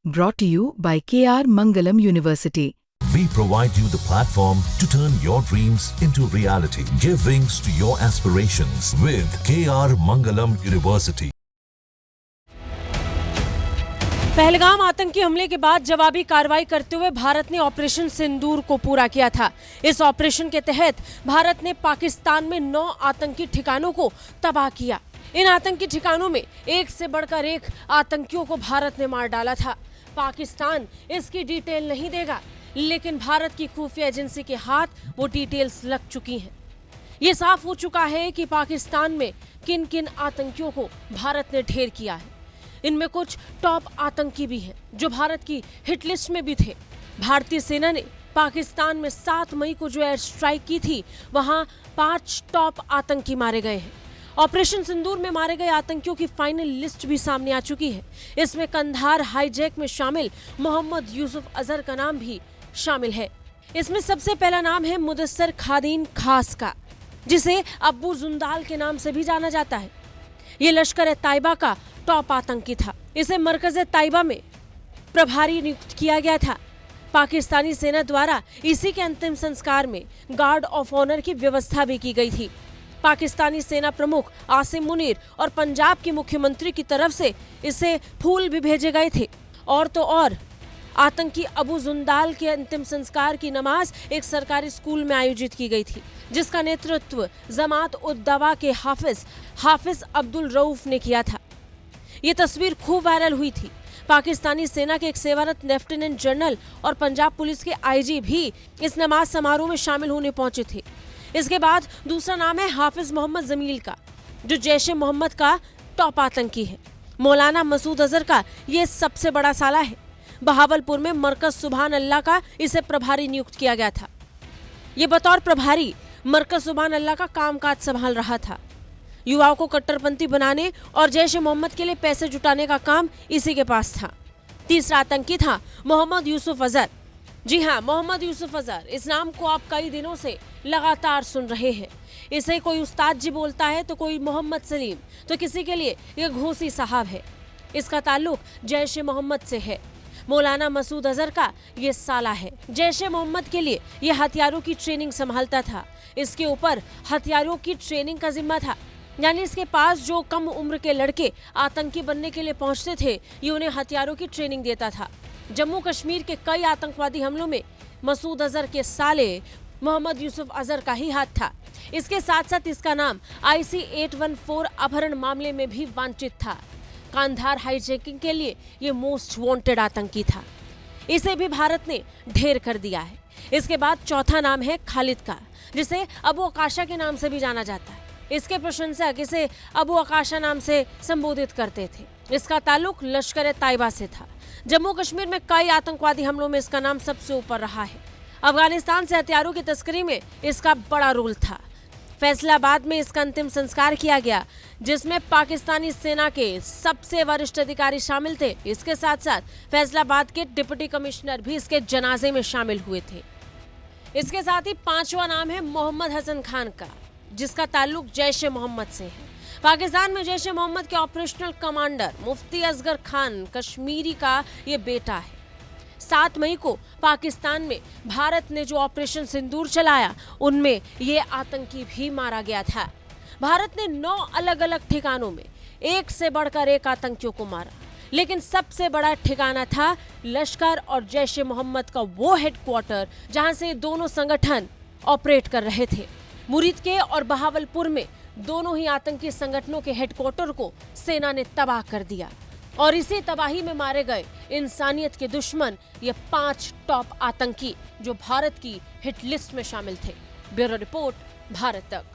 Brought to you by KR Mangalam University. We provide you the platform to turn your dreams into reality. Give wings to your aspirations with KR Mangalam University. Pahalgam आतंकी हमले के बाद जवाबी कार्रवाई करते हुए भारत ने ऑपरेशन सिंदूर को पूरा किया था। इस ऑपरेशन के तहत भारत ने पाकिस्तान में 9 आतंकी ठिकानों को तबाह किया। इन आतंकी ठिकानों में एक से बढ़कर एक आतंकियों को भारत ने मार डाला था। पाकिस्तान इसकी डिटेल नहीं देगा, लेकिन भारत की खुफिया एजेंसी के हाथ वो डिटेल्स लग चुकी हैं। ये साफ हो चुका है कि पाकिस्तान में किन किन आतंकियों को भारत ने ढेर किया है। इनमें कुछ टॉप आतंकी भी हैं जो भारत की हिट लिस्ट में भी थे। भारतीय सेना ने पाकिस्तान में 7 मई को जो एयर स्ट्राइक की थी, वहां 5 टॉप आतंकी मारे गए हैं। ऑपरेशन सिंदूर में मारे गए आतंकियों की फाइनल लिस्ट भी सामने आ चुकी है। इसमें कंधार हाईजैक में शामिल मोहम्मद यूसुफ अजहर का नाम भी शामिल है। इसमें सबसे पहला नाम है मुदस्सर खादीन खास का, जिसे अब्बू जुंदाल के नाम से भी जाना जाता है। ये लश्कर तैयबा का टॉप आतंकी था। इसे मरकज तैयबा में प्रभारी नियुक्त किया गया था। पाकिस्तानी सेना द्वारा इसी के अंतिम संस्कार में गार्ड ऑफ ऑनर की व्यवस्था भी की गई थी। पाकिस्तानी सेना प्रमुख आसिम मुनीर और पंजाब के मुख्यमंत्री की तरफ से इसे फूल भी भेजे गए थे। और तो और आतंकी अबू जुंदाल के अंतिम संस्कार की नमाज एक सरकारी स्कूल में आयोजित की गई थी, जिसका नेतृत्व जमात उद दवा के हाफिज अब्दुल रऊफ ने किया था। ये तस्वीर खूब वायरल हुई थी। पाकिस्तानी सेना के एक सेवारत लेफ्टिनेंट जनरल और पंजाब पुलिस के आईजी भी इस नमाज समारोह में शामिल होने पहुंचे थे। इसके बाद दूसरा नाम है हाफिज मोहम्मद जमील का, जो जैश ए मोहम्मद का टॉप आतंकी है। मौलाना मसूद अजहर का ये सबसे बड़ा साला है। बहावलपुर में मरकज सुभान अल्लाह का इसे प्रभारी नियुक्त किया गया था। ये बतौर प्रभारी मरकज सुभान अल्लाह का कामकाज संभाल रहा था। युवाओं को कट्टरपंथी बनाने और जैश ए मोहम्मद के लिए पैसे जुटाने का काम इसी के पास था। तीसरा आतंकी था मोहम्मद यूसुफ अजहर। जी हाँ, मोहम्मद यूसुफ अजहर, इस नाम को आप कई दिनों से लगातार सुन रहे हैं। इसे कोई उस्ताद जी बोलता है तो कोई मोहम्मद सलीम, तो किसी के लिए ये घोसी साहब है। इसका ताल्लुक जैश ए मोहम्मद से है। मौलाना मसूद अजहर का ये साला है। जैश ए मोहम्मद के लिए ये हथियारों की ट्रेनिंग संभालता था। इसके ऊपर हथियारों की ट्रेनिंग का जिम्मा था, यानी इसके पास जो कम उम्र के लड़के आतंकी बनने के लिए पहुंचते थे, ये उन्हें हथियारों की ट्रेनिंग देता था। जम्मू कश्मीर के कई आतंकवादी हमलों में मसूद अजहर के साले मोहम्मद यूसुफ अजहर का ही हाथ था। इसके साथ साथ इसका नाम IC 814 अपहरण मामले में भी वांछित था। कांधार हाईजैकिंग के लिए ये मोस्ट वांटेड आतंकी था। इसे भी भारत ने ढेर कर दिया है। इसके बाद चौथा नाम है खालिद का, जिसे अबू अकाशा के नाम से भी जाना जाता है। इसके प्रशंसक इसे अबू अकाशा नाम से संबोधित करते थे। इसका ताल्लुक लश्कर तैयबा से था। जम्मू कश्मीर में कई आतंकवादी हमलों में इसका नाम सबसे ऊपर रहा है। अफगानिस्तान से हथियारों की तस्करी में इसका बड़ा रोल था। फैसलाबाद में इसका अंतिम संस्कार किया गया, जिसमें पाकिस्तानी सेना के सबसे वरिष्ठ अधिकारी शामिल थे। इसके साथ साथ फैसलाबाद के डिप्टी कमिश्नर भी इसके जनाजे में शामिल हुए थे। इसके साथ ही 5वां नाम है मोहम्मद हसन खान का, जिसका ताल्लुक जैश ए मोहम्मद से है। पाकिस्तान में जैश ए मोहम्मद के ऑपरेशनल कमांडर मुफ्ती असगर खान कश्मीरी का ये बेटा है। 7 मई को पाकिस्तान में भारत ने जो ऑपरेशन सिंदूर चलाया, उनमें ये आतंकी भी मारा गया था। भारत ने 9 अलग अलग ठिकानों में एक से बढ़कर एक आतंकियों को मारा, लेकिन सबसे बड़ा ठिकाना था लश्कर और जैश ए मोहम्मद का वो हेडक्वार्टर, जहां से दोनों संगठन ऑपरेट कर रहे थे। मुरीद के और बहावलपुर में दोनों ही आतंकी संगठनों के हेडक्वार्टर को सेना ने तबाह कर दिया। और इसी तबाही में मारे गए इंसानियत के दुश्मन ये 5 टॉप आतंकी, जो भारत की हिट लिस्ट में शामिल थे। ब्यूरो रिपोर्ट, भारत तक।